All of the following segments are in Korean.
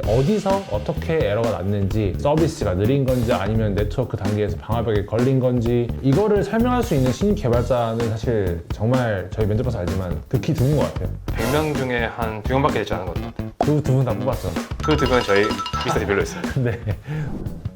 어디서 어떻게 에러가 났는지, 서비스가 느린 건지 아니면 네트워크 단계에서 방화벽에 걸린 건지, 이거를 설명할 수 있는 신입 개발자는 사실 정말 저희 면접봐서 알지만 극히 드문 것 같아요. 100명 중에 한 2명밖에 되지 않은 것 같아요. 그 두 분 다 뽑았죠. 그 2명은 저희 미스터 디벨로였습니다.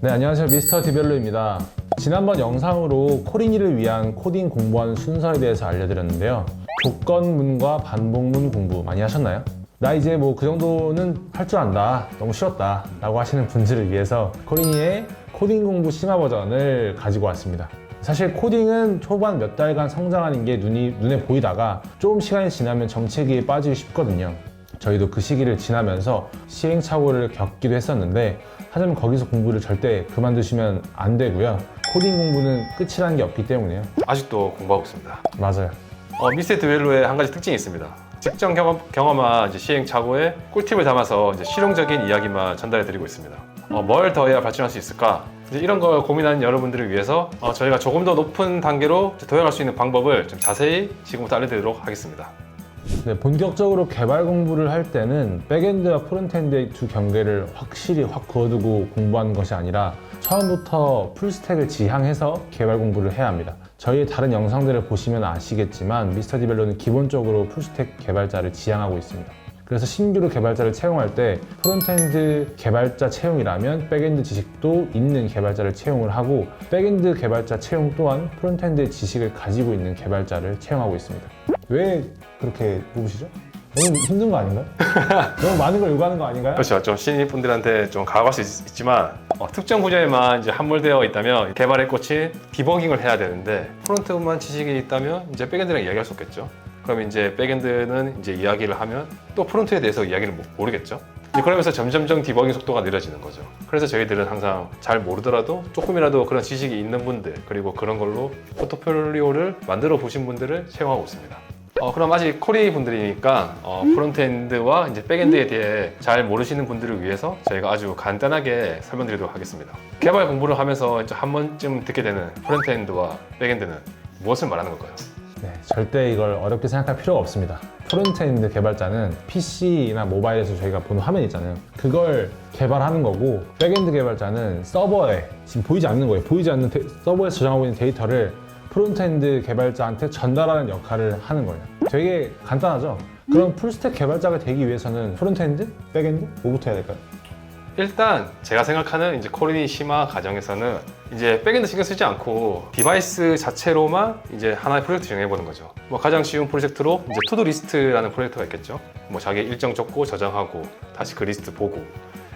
네, 안녕하세요. 미스터 디벨로입니다. 지난번 영상으로 코린이를 위한 코딩 공부하는 순서에 대해서 알려드렸는데요. 조건문과 반복문 공부 많이 하셨나요? 나 이제 뭐 그 정도는 할 줄 안다, 너무 쉬웠다 라고 하시는 분들을 위해서 코린이의 코딩 공부 심화 버전을 가지고 왔습니다. 사실 코딩은 초반 몇 달간 성장하는 게 눈에 보이다가 조금 시간이 지나면 정체기에 빠지기 쉽거든요. 저희도 그 시기를 지나면서 시행착오를 겪기도 했었는데, 하지만 거기서 공부를 절대 그만두시면 안 되고요. 코딩 공부는 끝이라는 게 없기 때문에요. 아직도 공부하고 있습니다. 맞아요. 미스터 디벨로의 한 가지 특징이 있습니다. 직접 경험한 시행착오에 꿀팁을 담아서 실용적인 이야기만 전달해 드리고 있습니다. 뭘 더 해야 발전할 수 있을까? 이런 걸 고민하는 여러분들을 위해서 저희가 조금 더 높은 단계로 도약할 수 있는 방법을 좀 자세히 지금부터 알려드리도록 하겠습니다. 네, 본격적으로 개발 공부를 할 때는 백엔드와 프론트엔드의 두 경계를 확실히 확 그어두고 공부하는 것이 아니라 처음부터 풀스택을 지향해서 개발 공부를 해야 합니다. 저희의 다른 영상들을 보시면 아시겠지만 미스터 디벨로는 기본적으로 풀스택 개발자를 지향하고 있습니다. 그래서 신규로 개발자를 채용할 때 프론트엔드 개발자 채용이라면 백엔드 지식도 있는 개발자를 채용을 하고, 백엔드 개발자 채용 또한 프론트엔드 지식을 가지고 있는 개발자를 채용하고 있습니다. 왜 그렇게 뽑으시죠? 너무 힘든 거 아닌가요? 너무 많은 걸 요구하는 거 아닌가요? 그렇죠. 좀 신입분들한테 좀 가혹할 수 있지만 특정 분야에만 이제 함몰되어 있다면 개발의 꽃이 디버깅을 해야 되는데, 프론트만 지식이 있다면 이제 백엔드랑 이야기할 수 없겠죠. 그럼 이제 백엔드는 이제 이야기를 하면 또 프론트에 대해서 이야기를 모르겠죠. 그러면서 점점점 디버깅 속도가 느려지는 거죠. 그래서 저희들은 항상 잘 모르더라도 조금이라도 그런 지식이 있는 분들, 그리고 그런 걸로 포트폴리오를 만들어 보신 분들을 채용하고 있습니다. 그럼 아직 코리 분들이니까 프론트엔드와 이제 백엔드에 대해 잘 모르시는 분들을 위해서 저희가 아주 간단하게 설명드리도록 하겠습니다. 개발 공부를 하면서 이제 한 번쯤 듣게 되는 프론트엔드와 백엔드는 무엇을 말하는 걸까요? 네, 절대 이걸 어렵게 생각할 필요가 없습니다. 프론트엔드 개발자는 PC나 모바일에서 저희가 보는 화면 있잖아요. 그걸 개발하는 거고, 백엔드 개발자는 서버에 지금 보이지 않는 거예요. 보이지 않는 서버에서 저장하고 있는 데이터를 프론트엔드 개발자한테 전달하는 역할을 하는 거예요. 되게 간단하죠? 그럼 풀스택 개발자가 되기 위해서는 프론트엔드? 백엔드? 뭐부터 해야 될까요? 일단 제가 생각하는 이제 코린이 심화 과정에서는 이제 백엔드 신경 쓰지 않고 디바이스 자체로만 이제 하나의 프로젝트 진행해 보는 거죠. 가장 쉬운 프로젝트로 이제 투두 리스트라는 프로젝트가 있겠죠. 자기 일정 적고 저장하고 다시 그 리스트 보고,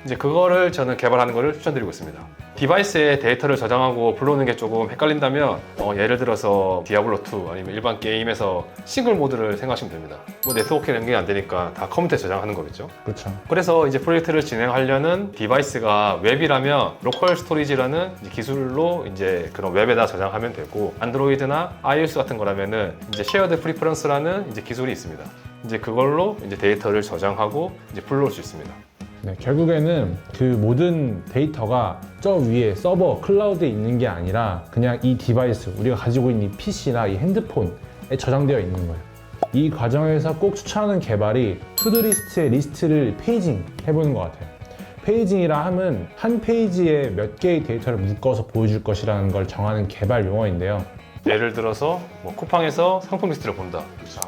이제 그거를 저는 개발하는 거를 추천드리고 있습니다. 디바이스에 데이터를 저장하고 불러오는 게 조금 헷갈린다면 예를 들어서 디아블로2 아니면 일반 게임에서 싱글 모드를 생각하시면 됩니다. 네트워크 연결이 안 되니까 다 컴퓨터에 저장하는 거겠죠. 그렇죠. 그래서 이제 프로젝트를 진행하려는 디바이스가 웹이라면 로컬 스토리지라는 기술로 이제 그런 웹에다 저장하면 되고, 안드로이드나 iOS 같은 거라면은 이제 쉐어드 프리퍼런스라는 이제 기술이 있습니다. 이제 그걸로 이제 데이터를 저장하고 이제 불러올 수 있습니다. 네, 결국에는 그 모든 데이터가 저 위에 서버, 클라우드에 있는 게 아니라 그냥 이 디바이스, 우리가 가지고 있는 이 PC나 이 핸드폰에 저장되어 있는 거예요. 이 과정에서 꼭 추천하는 개발이 투두리스트의 리스트를 페이징 해보는 것 같아요. 페이징이라 함은 한 페이지에 몇 개의 데이터를 묶어서 보여줄 것이라는 걸 정하는 개발 용어인데요. 예를 들어서 쿠팡에서 상품 리스트를 본다.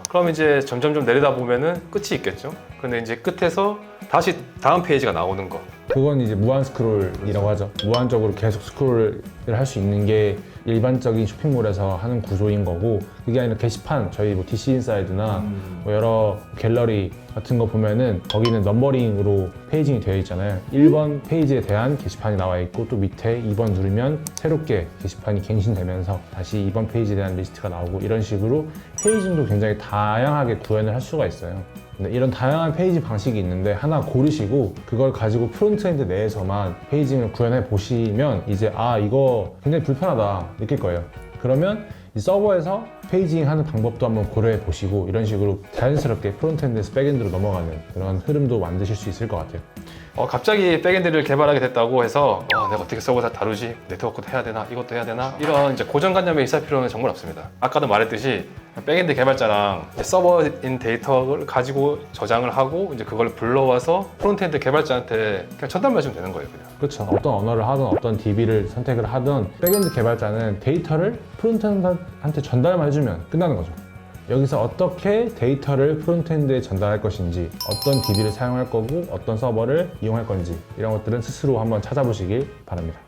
그럼 이제 점점 내리다 보면은 끝이 있겠죠. 근데 이제 끝에서 다시 다음 페이지가 나오는 거. 그건 이제 무한 스크롤이라고 하죠. 무한적으로 계속 스크롤을 할 수 있는 게 일반적인 쇼핑몰에서 하는 구조인 거고, 그게 아니라 게시판, 저희 DC 인사이드나 여러 갤러리 같은 거 보면은 거기는 넘버링으로 페이징이 되어 있잖아요. 1번 페이지에 대한 게시판이 나와 있고, 또 밑에 2번 누르면 새롭게 게시판이 갱신되면서 다시 2번 페이지에 대한 리스트가 나오고, 이런 식으로 페이징도 굉장히 다양하게 구현을 할 수가 있어요. 근데 이런 다양한 페이지 방식이 있는데 하나 고르시고 그걸 가지고 프론트엔드 내에서만 페이징을 구현해 보시면 이제 이거 굉장히 불편하다 느낄 거예요. 그러면 이 서버에서 페이징 하는 방법도 한번 고려해 보시고, 이런 식으로 자연스럽게 프론트엔드에서 백엔드로 넘어가는 그런 흐름도 만드실 수 있을 것 같아요. 갑자기 백엔드를 개발하게 됐다고 해서 내가 어떻게 서버 다 다루지? 네트워크도 해야 되나? 이것도 해야 되나? 이런 이제 고정관념에 있을 필요는 정말 없습니다. 아까도 말했듯이 백엔드 개발자랑 이제 서버인 데이터를 가지고 저장을 하고 이제 그걸 불러와서 프론트엔드 개발자한테 그냥 전달만 해주면 되는 거예요, 그냥. 그렇죠. 어떤 언어를 하든 어떤 DB를 선택을 하든 백엔드 개발자는 데이터를 프론트엔드한테 전달만 해주면 끝나는 거죠. 여기서 어떻게 데이터를 프론트엔드에 전달할 것인지, 어떤 DB를 사용할 거고 어떤 서버를 이용할 건지 이런 것들은 스스로 한번 찾아보시길 바랍니다.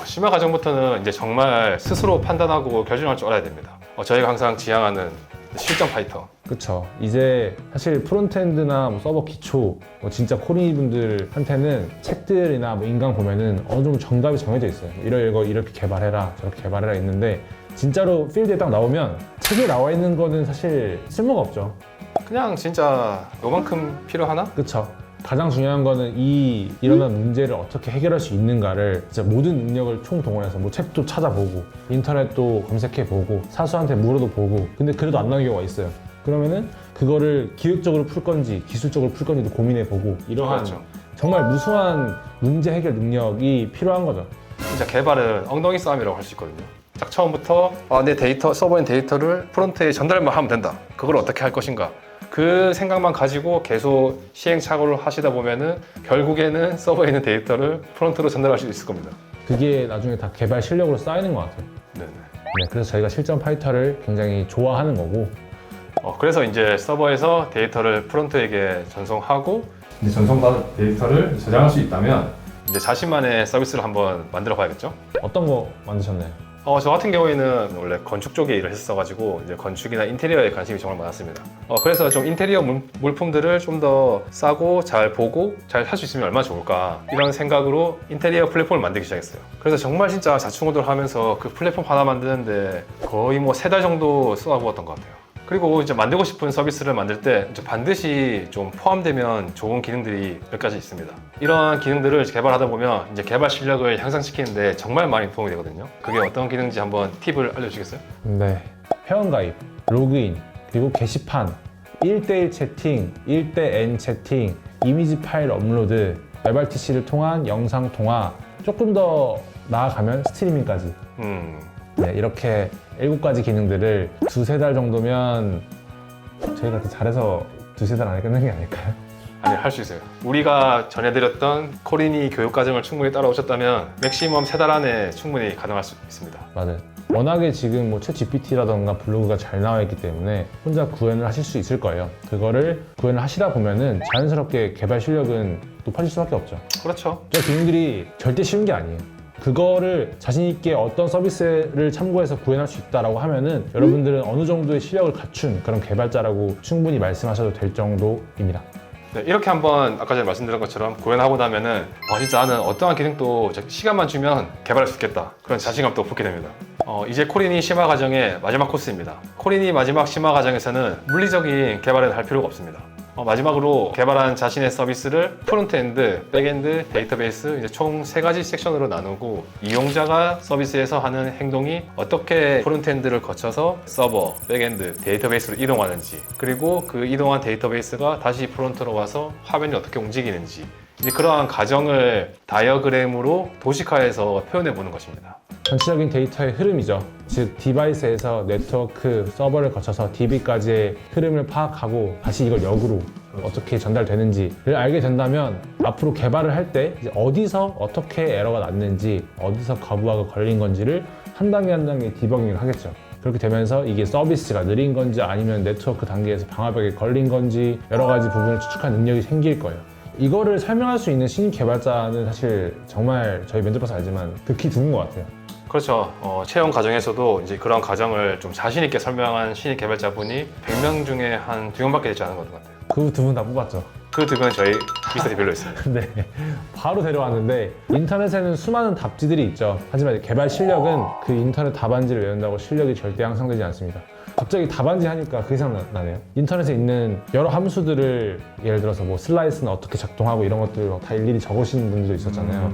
심화 과정부터는 이제 정말 스스로 판단하고 결정할 줄 알아야 됩니다. 저희가 항상 지향하는 실전 파이터. 그렇죠. 이제 사실 프론트엔드나 뭐 서버 기초, 진짜 코린이 분들한테는 책들이나 뭐 인강 보면은 어느 정도 정답이 정해져 있어요. 이거 이렇게 개발해라, 저렇게 개발해라 있는데 진짜로 필드에 딱 나오면 책에 나와 있는 거는 사실 쓸모가 없죠. 그냥 진짜 요만큼 필요하나? 그렇죠. 가장 중요한 거는 이 일어난 문제를 어떻게 해결할 수 있는가를 진짜 모든 능력을 총동원해서 뭐 책도 찾아보고 인터넷도 검색해보고 사수한테 물어도 보고 근데 그래도 안 나오는 경우가 있어요. 그러면은 그거를 기획적으로 풀 건지 기술적으로 풀 건지도 고민해보고 이러한 그렇죠. 정말 무수한 문제 해결 능력이 필요한 거죠. 진짜 개발은 엉덩이 싸움이라고 할 수 있거든요. 딱 처음부터 내 데이터, 서버인 데이터를 프론트에 전달만 하면 된다. 그걸 어떻게 할 것인가. 그 생각만 가지고 계속 시행착오를 하시다 보면은 결국에는 서버에 있는 데이터를 프론트로 전달할 수 있을 겁니다. 그게 나중에 다 개발 실력으로 쌓이는 것 같아요. 네네. 네, 그래서 저희가 실전 파이터를 굉장히 좋아하는 거고 그래서 이제 서버에서 데이터를 프론트에게 전송하고 이제 전송받은 데이터를 저장할 수 있다면 이제 자신만의 서비스를 한번 만들어 봐야겠죠? 어떤 거 만드셨나요? 저 같은 경우에는 원래 건축 쪽에 일을 했었어가지고 이제 건축이나 인테리어에 관심이 정말 많았습니다. 그래서 좀 인테리어 물품들을 좀 더 싸고 잘 보고 잘 할 수 있으면 얼마나 좋을까 이런 생각으로 인테리어 플랫폼을 만들기 시작했어요. 그래서 정말 진짜 자충우돌 하면서 그 플랫폼 하나 만드는데 거의 뭐 3달 정도 쏟아부었던 것 같아요. 그리고 이제 만들고 싶은 서비스를 만들 때 이제 반드시 좀 포함되면 좋은 기능들이 몇 가지 있습니다. 이런 기능들을 개발하다 보면 이제 개발 실력을 향상시키는데 정말 많이 도움이 되거든요. 그게 어떤 기능인지 한번 팁을 알려주시겠어요? 네. 회원가입, 로그인, 그리고 게시판, 1대1 채팅, 1대-N 채팅, 이미지 파일 업로드, WebRTC를 통한 영상 통화, 조금 더 나아가면 스트리밍까지. 네, 이렇게 7가지 기능들을 2-3달 정도면 저희가 더 잘해서 2-3달 안에 끝낸 게 아닐까요? 아니, 할 수 있어요. 우리가 전해드렸던 코린이 교육 과정을 충분히 따라오셨다면 맥시멈 3달 안에 충분히 가능할 수 있습니다. 맞아요. 워낙에 지금 뭐 챗 GPT라던가 블로그가 잘 나와 있기 때문에 혼자 구현을 하실 수 있을 거예요. 그거를 구현을 하시다 보면은 자연스럽게 개발 실력은 높아질 수밖에 없죠. 그렇죠. 저 기능들이 절대 쉬운 게 아니에요. 그거를 자신 있게 어떤 서비스를 참고해서 구현할 수 있다라고 하면은 여러분들은 어느 정도의 실력을 갖춘 그런 개발자라고 충분히 말씀하셔도 될 정도입니다. 네, 이렇게 한번 아까 전에 말씀드린 것처럼 구현하고 나면은 진짜 나는 어떠한 기능도 시간만 주면 개발할 수 있겠다. 그런 자신감도 붙게 됩니다. 이제 코린이 심화 과정의 마지막 코스입니다. 코린이 마지막 심화 과정에서는 물리적인 개발은 할 필요가 없습니다. 마지막으로 개발한 자신의 서비스를 프론트엔드, 백엔드, 데이터베이스 이제 총 3가지 섹션으로 나누고 이용자가 서비스에서 하는 행동이 어떻게 프론트엔드를 거쳐서 서버, 백엔드, 데이터베이스로 이동하는지 그리고 그 이동한 데이터베이스가 다시 프론트로 와서 화면이 어떻게 움직이는지 이제 그러한 과정을 다이어그램으로 도식화해서 표현해 보는 것입니다. 전체적인 데이터의 흐름이죠. 즉 디바이스에서 네트워크, 서버를 거쳐서 DB까지의 흐름을 파악하고 다시 이걸 역으로 어떻게 전달되는지를 알게 된다면 앞으로 개발을 할 때 어디서 어떻게 에러가 났는지 어디서 거부하고 걸린 건지를 한 단계 한 단계 디버깅을 하겠죠. 그렇게 되면서 이게 서비스가 느린 건지 아니면 네트워크 단계에서 방화벽에 걸린 건지 여러 가지 부분을 추측할 능력이 생길 거예요. 이거를 설명할 수 있는 신입 개발자는 사실 정말 저희 면접봐서 알지만 극히 드문 것 같아요. 그렇죠. 채용 과정에서도 이제 그런 과정을 좀 자신 있게 설명한 신입 개발자분이 100명 중에 한 2명밖에 되지 않은 것 같아요. 그 2분 다 뽑았죠. 그 2분은 저희 미스터디 별로 있어요. 네, 바로 데려왔는데 인터넷에는 수많은 답지들이 있죠. 하지만 개발 실력은 그 인터넷 답안지를 외운다고 실력이 절대 향상되지 않습니다. 갑자기 답안지 하니까 그게 생각나네요. 인터넷에 있는 여러 함수들을 예를 들어서 뭐 슬라이스는 어떻게 작동하고 이런 것들을 다 일일이 적으시는 분들도 있었잖아요.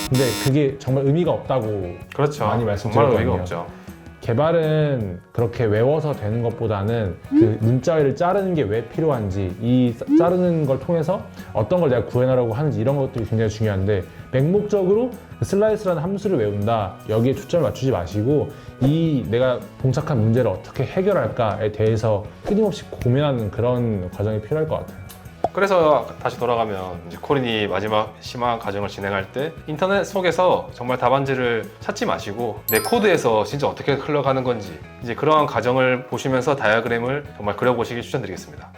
근데 그게 정말 의미가 없다고 그렇죠. 많이 정말 말씀드렸거든요. 의미가 없죠. 개발은 그렇게 외워서 되는 것보다는 그 문자열을 자르는 게 왜 필요한지, 이 자르는 걸 통해서 어떤 걸 내가 구현하려고 하는지 이런 것들이 굉장히 중요한데, 맹목적으로 그 슬라이스라는 함수를 외운다, 여기에 초점을 맞추지 마시고 이 내가 봉착한 문제를 어떻게 해결할까에 대해서 끊임없이 고민하는 그런 과정이 필요할 것 같아요. 그래서 다시 돌아가면 이제 코린이 마지막 심화 과정을 진행할 때 인터넷 속에서 정말 답안지를 찾지 마시고 내 코드에서 진짜 어떻게 흘러가는 건지 이제 그러한 과정을 보시면서 다이어그램을 정말 그려보시길 추천드리겠습니다.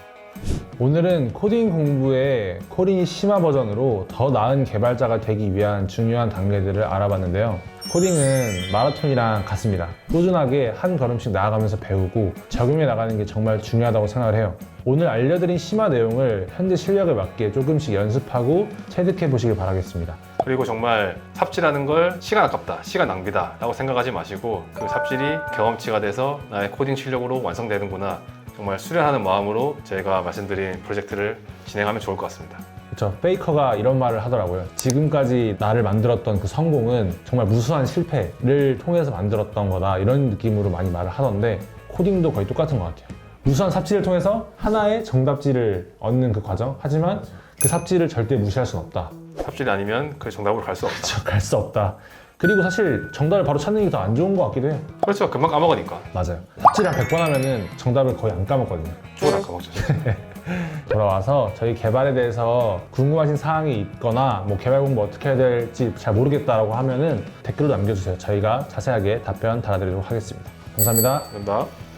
오늘은 코딩 공부의 코린이 심화 버전으로 더 나은 개발자가 되기 위한 중요한 단계들을 알아봤는데요. 코딩은 마라톤이랑 같습니다. 꾸준하게 한 걸음씩 나아가면서 배우고 적용해 나가는 게 정말 중요하다고 생각을 해요. 오늘 알려드린 심화 내용을 현재 실력에 맞게 조금씩 연습하고 체득해 보시길 바라겠습니다. 그리고 정말 삽질하는 걸 시간 아깝다, 시간 낭비다 라고 생각하지 마시고 그 삽질이 경험치가 돼서 나의 코딩 실력으로 완성되는구나, 정말 수련하는 마음으로 저희가 말씀드린 프로젝트를 진행하면 좋을 것 같습니다. 그렇죠. 페이커가 이런 말을 하더라고요. 지금까지 나를 만들었던 그 성공은 정말 무수한 실패를 통해서 만들었던 거다, 이런 느낌으로 많이 말을 하던데 코딩도 거의 똑같은 것 같아요. 무수한 삽질을 통해서 하나의 정답지를 얻는 그 과정, 하지만 그 삽질을 절대 무시할 수는 없다. 삽질이 아니면 그 정답으로 갈 수 없다. 갈 수 없다. 그리고 사실 정답을 바로 찾는 게 더 안 좋은 것 같기도 해요. 그렇죠. 금방 까먹으니까. 맞아요. 삽질 한 100번 하면은 정답을 거의 안 까먹거든요. 죽을 안 까먹죠. 돌아와서 저희 개발에 대해서 궁금하신 사항이 있거나 뭐 개발 공부 어떻게 해야 될지 잘 모르겠다라고 하면은 댓글로 남겨주세요. 저희가 자세하게 답변 달아드리도록 하겠습니다. 감사합니다. 감사합니다.